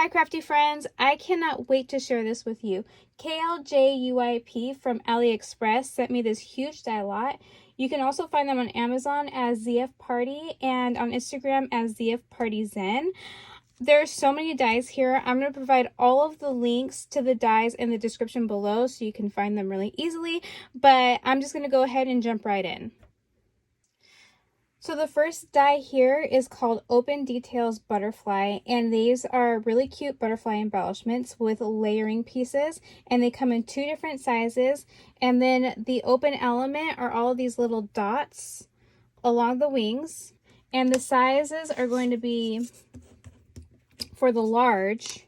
Hi crafty friends, I cannot wait to share this with you. KLJUYP from AliExpress sent me this huge die lot. You can also find them on Amazon as ZF Party and on Instagram as ZF Party Zen. There's so many dies here. I'm going to provide all of the links to the dies in the description below so you can find them really easily, but I'm just going to go ahead and jump right in. So the first die here is called Open Details Butterfly, and these are really cute butterfly embellishments with layering pieces, and they come in 2 different sizes. And then the open element are all of these little dots along the wings, and the sizes are going to be, for the large,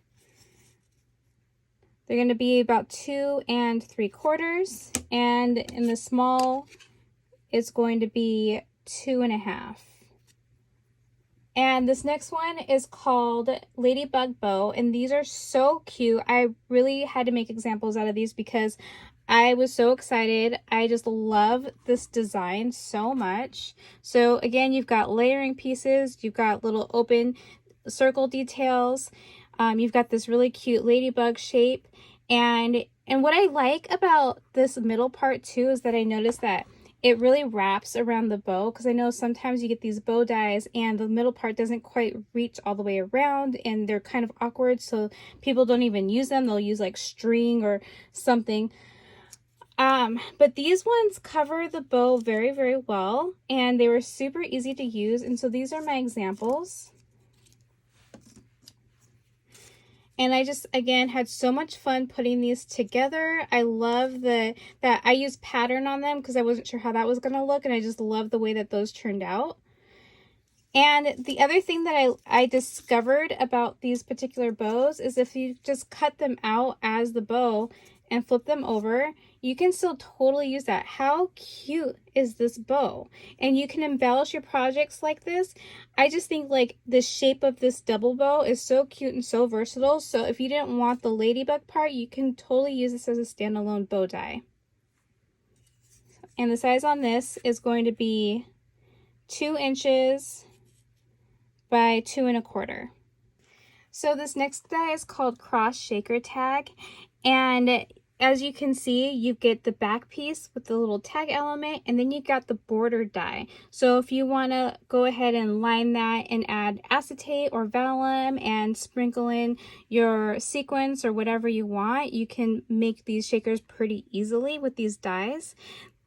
they're going to be about 2 3/4, and in the small it's going to be 2 1/2. And this next one is called Ladybug Bow, and these are so cute. I really had to make examples out of these because I was so excited. I just love this design so much. So again, you've got layering pieces, you've got little open circle details, you've got this really cute ladybug shape, and what I like about this middle part too is that I noticed that it really wraps around the bow, because I know sometimes you get these bow dies and the middle part doesn't quite reach all the way around and they're kind of awkward, so people don't even use them. They'll use like string or something. But these ones cover the bow very, very well, and they were super easy to use. And so these are my examples. And I just, again, had so much fun putting these together. I love that I used pattern on them because I wasn't sure how that was going to look. And I just love the way that those turned out. And the other thing that I discovered about these particular bows is if you just cut them out as the bow and flip them over, you can still totally use that. How cute is this bow? And you can embellish your projects like this. I just think like the shape of this double bow is so cute and so versatile. So if you didn't want the ladybug part, you can totally use this as a standalone bow die. And the size on this is going to be 2 inches by 2 1/4. So this next die is called Cross Shaker Tag, and as you can see, you get the back piece with the little tag element, and then you got the border die. So if you want to go ahead and line that and add acetate or vellum and sprinkle in your sequins or whatever you want, you can make these shakers pretty easily with these dies.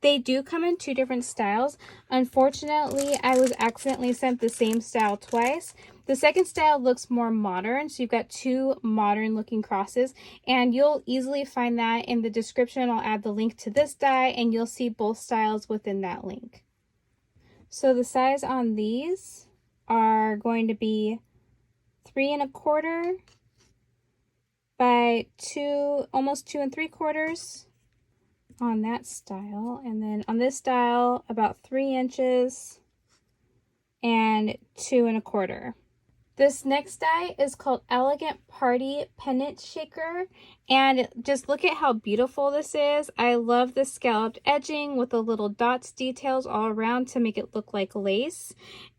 They do come in 2 different styles. Unfortunately, I was accidentally sent the same style twice. The second style looks more modern, so you've got 2 modern looking crosses, and you'll easily find that in the description. I'll add the link to this die, and you'll see both styles within that link. So the size on these are going to be 3 1/4 by 2, almost 2 3/4. On that style, and then on this style about 3 inches and 2 1/4. This next die is called Elegant Party Pennant Shaker, and just look at how beautiful this is. I love the scalloped edging with the little dots details all around to make it look like lace.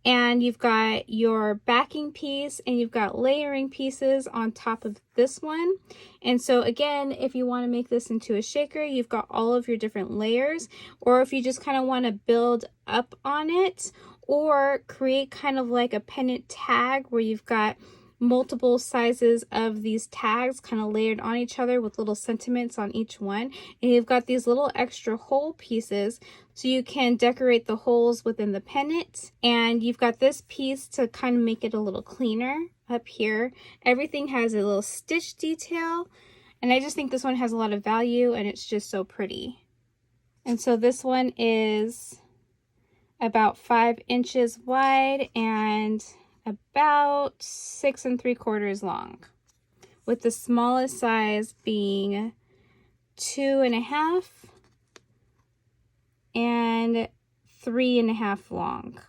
And you've got your backing piece and you've got layering pieces on top of this one. And so again, if you want to make this into a shaker, you've got all of your different layers, or if you just kind of want to build up on it, or create kind of like a pennant tag where you've got multiple sizes of these tags kind of layered on each other with little sentiments on each one. And you've got these little extra hole pieces so you can decorate the holes within the pennant. And you've got this piece to kind of make it a little cleaner up here. Everything has a little stitch detail, and I just think this one has a lot of value, and it's just so pretty. And so this one is about 5 inches wide and about 6 3/4 long, with the smallest size being 2 1/2 and 3 1/2 long.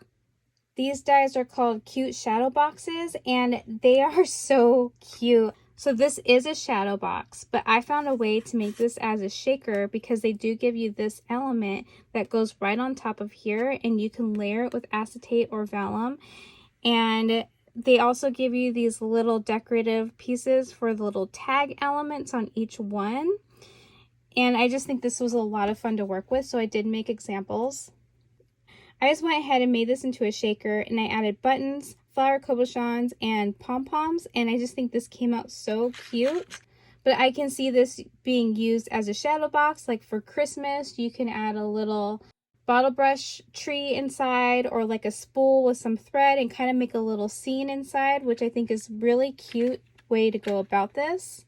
These dies are called Cute Shadow Boxes, and they are so cute. So this is a shadow box, but I found a way to make this as a shaker because they do give you this element that goes right on top of here, and you can layer it with acetate or vellum. And they also give you these little decorative pieces for the little tag elements on each one. And I just think this was a lot of fun to work with, so I did make examples. I just went ahead and made this into a shaker, and I added buttons, flower cabochons, and pom-poms, and I just think this came out so cute. But I can see this being used as a shadow box, like for Christmas. You can add a little bottle brush tree inside, or like a spool with some thread, and kind of make a little scene inside, which I think is really cute way to go about this.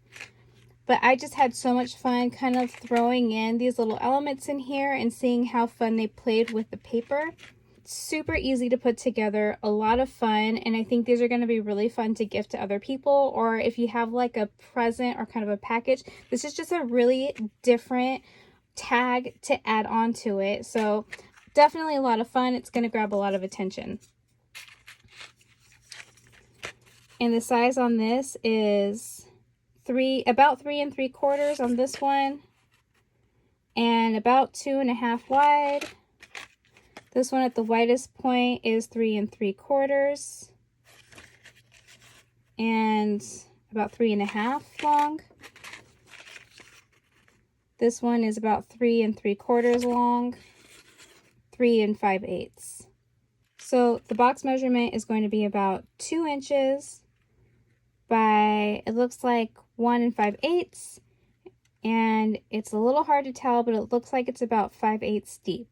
But I just had so much fun kind of throwing in these little elements in here and seeing how fun they played with the paper. Super easy to put together, a lot of fun, and I think these are going to be really fun to gift to other people, or if you have like a present or kind of a package. This is just a really different tag to add on to it, so definitely a lot of fun. It's going to grab a lot of attention. And the size on this is about 3 3/4 on this one, and about 2.5 wide. This one at the widest point is 3 3/4, and about 3.5 long. This one is about 3 3/4 long, 3 5/8. So the box measurement is going to be about 2 inches by, it looks like 1 5/8, and it's a little hard to tell, but it looks like it's about 5/8 deep.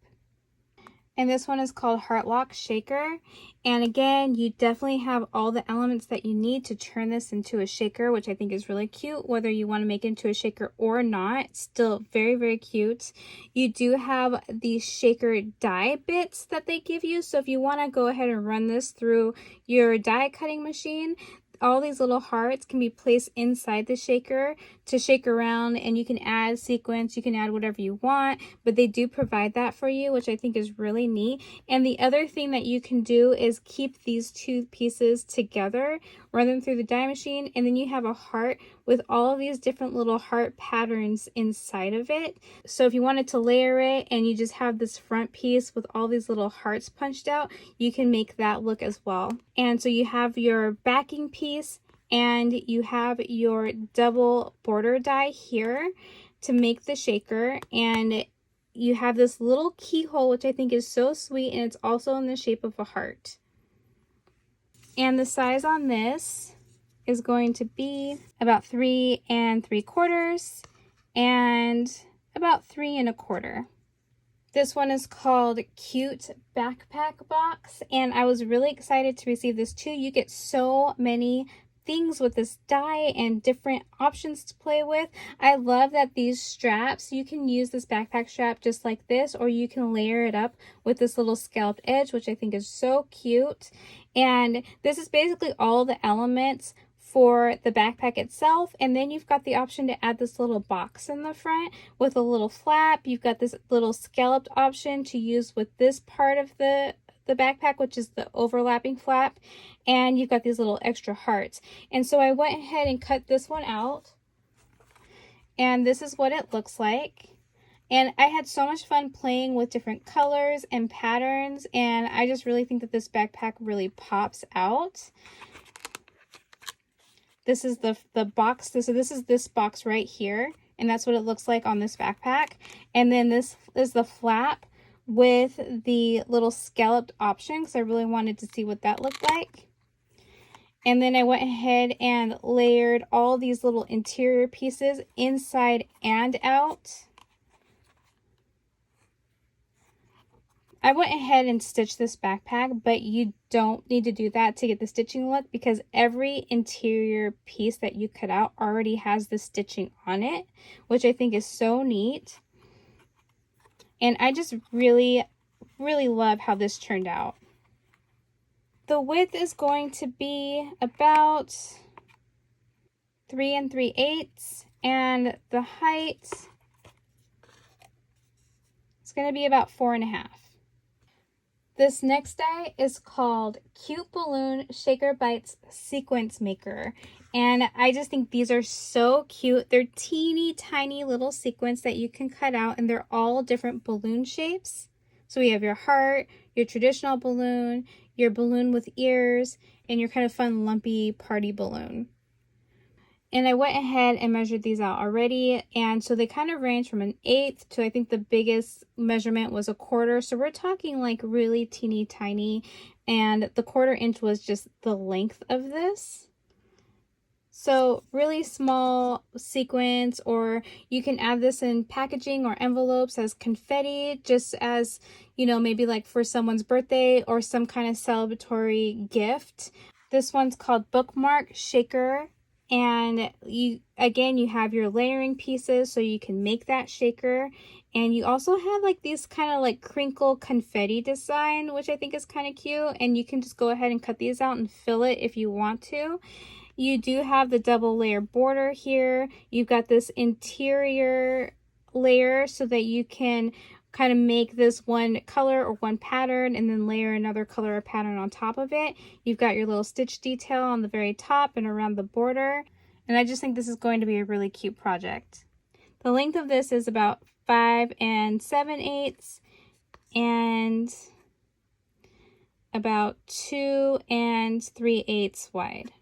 And this one is called Bookmark Shaker. And again, you definitely have all the elements that you need to turn this into a shaker, which I think is really cute. Whether you want to make it into a shaker or not, still very, very cute. You do have these shaker die bits that they give you. So if you want to go ahead and run this through your die cutting machine, all these little hearts can be placed inside the shaker to shake around, and you can add sequins, you can add whatever you want, but they do provide that for you, which I think is really neat. And the other thing that you can do is keep these two pieces together, run them through the die machine, and then you have a heart with all of these different little heart patterns inside of it. So if you wanted to layer it and you just have this front piece with all these little hearts punched out, you can make that look as well. And so you have your backing piece, and you have your double border die here to make the shaker, and you have this little keyhole, which I think is so sweet, and it's also in the shape of a heart. And the size on this is going to be about 3 3/4 and about 3 1/4. This one is called Cute Backpack Box, and I was really excited to receive this too. You get so many things with this die and different options to play with. I love that these straps, you can use this backpack strap just like this, or you can layer it up with this little scalloped edge, which I think is so cute. And this is basically all the elements for the backpack itself, and then you've got the option to add this little box in the front with a little flap. You've got this little scalloped option to use with this part of the backpack, which is the overlapping flap, and you've got these little extra hearts. And so I went ahead and cut this one out, and this is what it looks like. And I had so much fun playing with different colors and patterns, and I just really think that this backpack really pops out. This is the box. This is this box right here, and that's what it looks like on this backpack. And then this is the flap with the little scalloped option, because I really wanted to see what that looked like. And then I went ahead and layered all these little interior pieces inside and out. I went ahead and stitched this backpack, but you don't need to do that to get the stitching look, because every interior piece that you cut out already has the stitching on it, which I think is so neat. And I just really, really love how this turned out. The width is going to be about 3 3/8, and the height is going to be about 4.5. This next die is called Cute Balloon Shaker Bites Sequence Maker. And I just think these are so cute. They're teeny tiny little sequins that you can cut out, and they're all different balloon shapes. So we have your heart, your traditional balloon, your balloon with ears, in your kind of fun lumpy party balloon. And I went ahead and measured these out already. And so they kind of range from 1/8 to I think the biggest measurement was 1/4. So we're talking like really teeny tiny. And the 1/4 inch was just the length of this. So really small sequins, or you can add this in packaging or envelopes as confetti, just as, you know, maybe like for someone's birthday or some kind of celebratory gift. This one's called Bookmark Shaker. And you have your layering pieces so you can make that shaker. And you also have like these kind of like crinkle confetti design, which I think is kind of cute. And you can just go ahead and cut these out and fill it if you want to. You do have the double layer border here. You've got this interior layer so that you can kind of make this one color or one pattern and then layer another color or pattern on top of it. You've got your little stitch detail on the very top and around the border. And I just think this is going to be a really cute project. The length of this is about 5 7/8 and about 2 3/8 wide.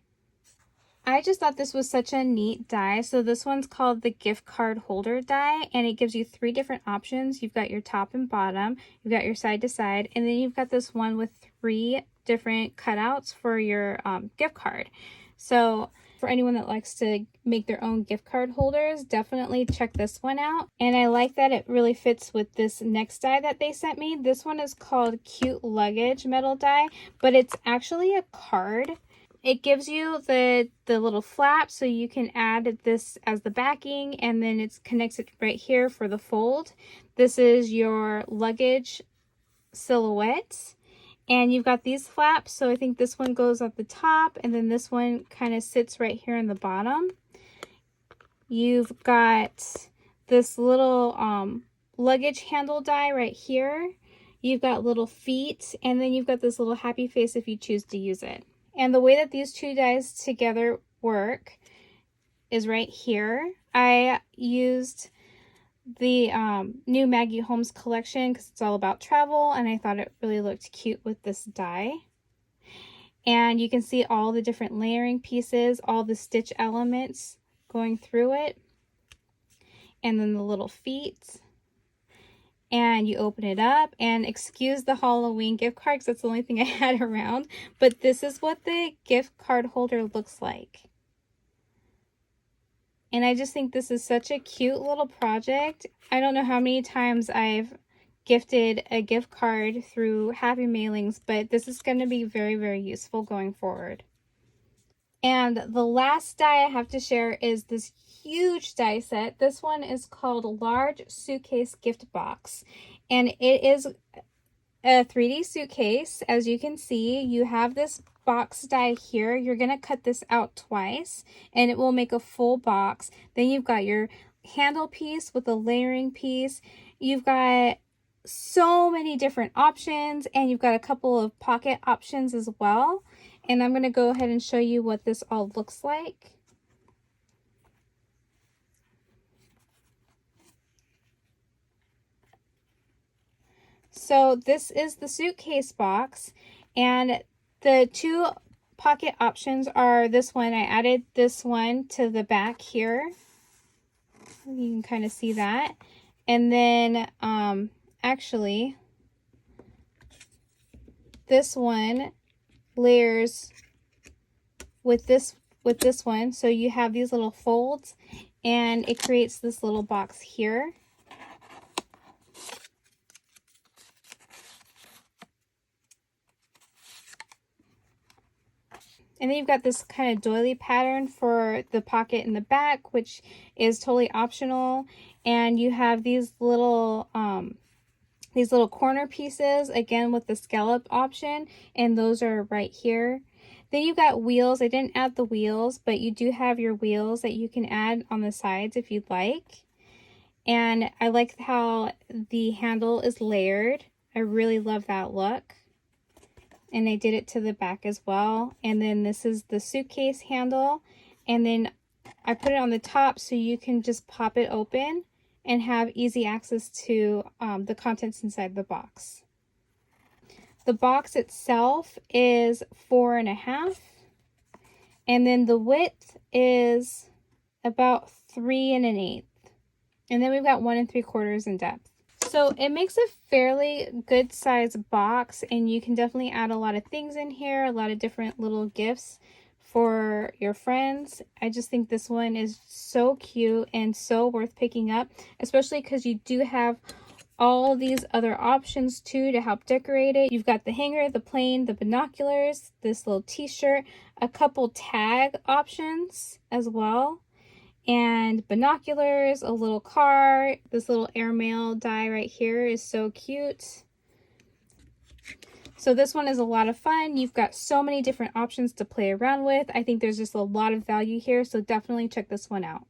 I just thought this was such a neat die. So this one's called the gift card holder die, and it gives you 3 different options. You've got your top and bottom, you've got your side to side, and then you've got this one with 3 different cutouts for your gift card. So for anyone that likes to make their own gift card holders, definitely check this one out. And I like that it really fits with this next die that they sent me. This one is called Cute Luggage metal die, but it's actually a card. It gives you the little flap so you can add this as the backing, and then it connects it right here for the fold. This is your luggage silhouette, and you've got these flaps. So I think this one goes at the top, and then this one kind of sits right here in the bottom. You've got this little luggage handle die right here. You've got little feet, and then you've got this little happy face if you choose to use it. And the way that these 2 dies together work is right here. I used the new Maggie Holmes collection because it's all about travel, and I thought it really looked cute with this die. And you can see all the different layering pieces, all the stitch elements going through it, and then the little feet. And you open it up, and excuse the Halloween gift card because that's the only thing I had around, but this is what the gift card holder looks like. And I just think this is such a cute little project. I don't know how many times I've gifted a gift card through Happy Mailings, but this is going to be very, very useful going forward. And the last die I have to share is this huge die set. This one is called Large Suitcase Gift Box, and it is a 3D suitcase. As you can see, you have this box die here. You're going to cut this out twice, and it will make a full box. Then you've got your handle piece with a layering piece. You've got so many different options, and you've got a couple of pocket options as well. And I'm going to go ahead and show you what this all looks like. So this is the suitcase box, and the 2 pocket options are this one. I added this one to the back here. You can kind of see that. And then actually this one layers with this one, so you have these little folds, and it creates this little box here. And then you've got this kind of doily pattern for the pocket in the back, which is totally optional. And you have these little corner pieces, again with the scallop option, and those are right here. Then you've got wheels. I didn't add the wheels, but you do have your wheels that you can add on the sides if you'd like. And I like how the handle is layered. I really love that look. And I did it to the back as well. And then this is the suitcase handle, and then I put it on the top so you can just pop it open and have easy access to the contents inside the box. The box itself is 4.5, and then the width is about 3 1/8, and then we've got 1 3/4 in depth. So it makes a fairly good size box, and you can definitely add a lot of things in here, a lot of different little gifts for your friends. I just think this one is so cute and so worth picking up, especially because you do have all these other options too to help decorate it. You've got the hanger, the plane, the binoculars, this little t-shirt, a couple tag options as well, and binoculars, a little car. This little airmail die right here is so cute. So this one is a lot of fun. You've got so many different options to play around with. I think there's just a lot of value here, so definitely check this one out.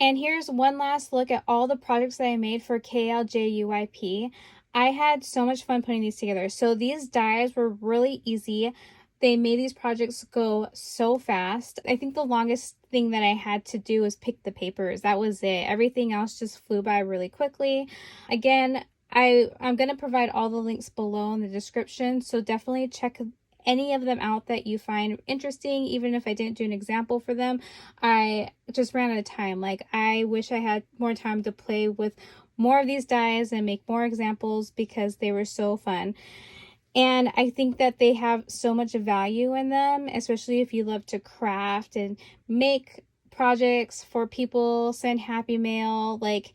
And here's one last look at all the projects that I made for KLJUYP. I had so much fun putting these together. So these dies were really easy. They made these projects go so fast. I think the longest thing that I had to do was pick the papers. That was it. Everything else just flew by really quickly. Again, I'm going to provide all the links below in the description, so definitely check any of them out that you find interesting. Even if I didn't do an example for them, I just ran out of time. Like, I wish I had more time to play with more of these dies and make more examples because they were so fun. And I think that they have so much value in them, especially if you love to craft and make projects for people, send happy mail. Like,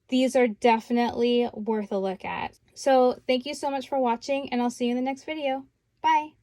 these are definitely worth a look at. So thank you so much for watching, and I'll see you in the next video. Bye.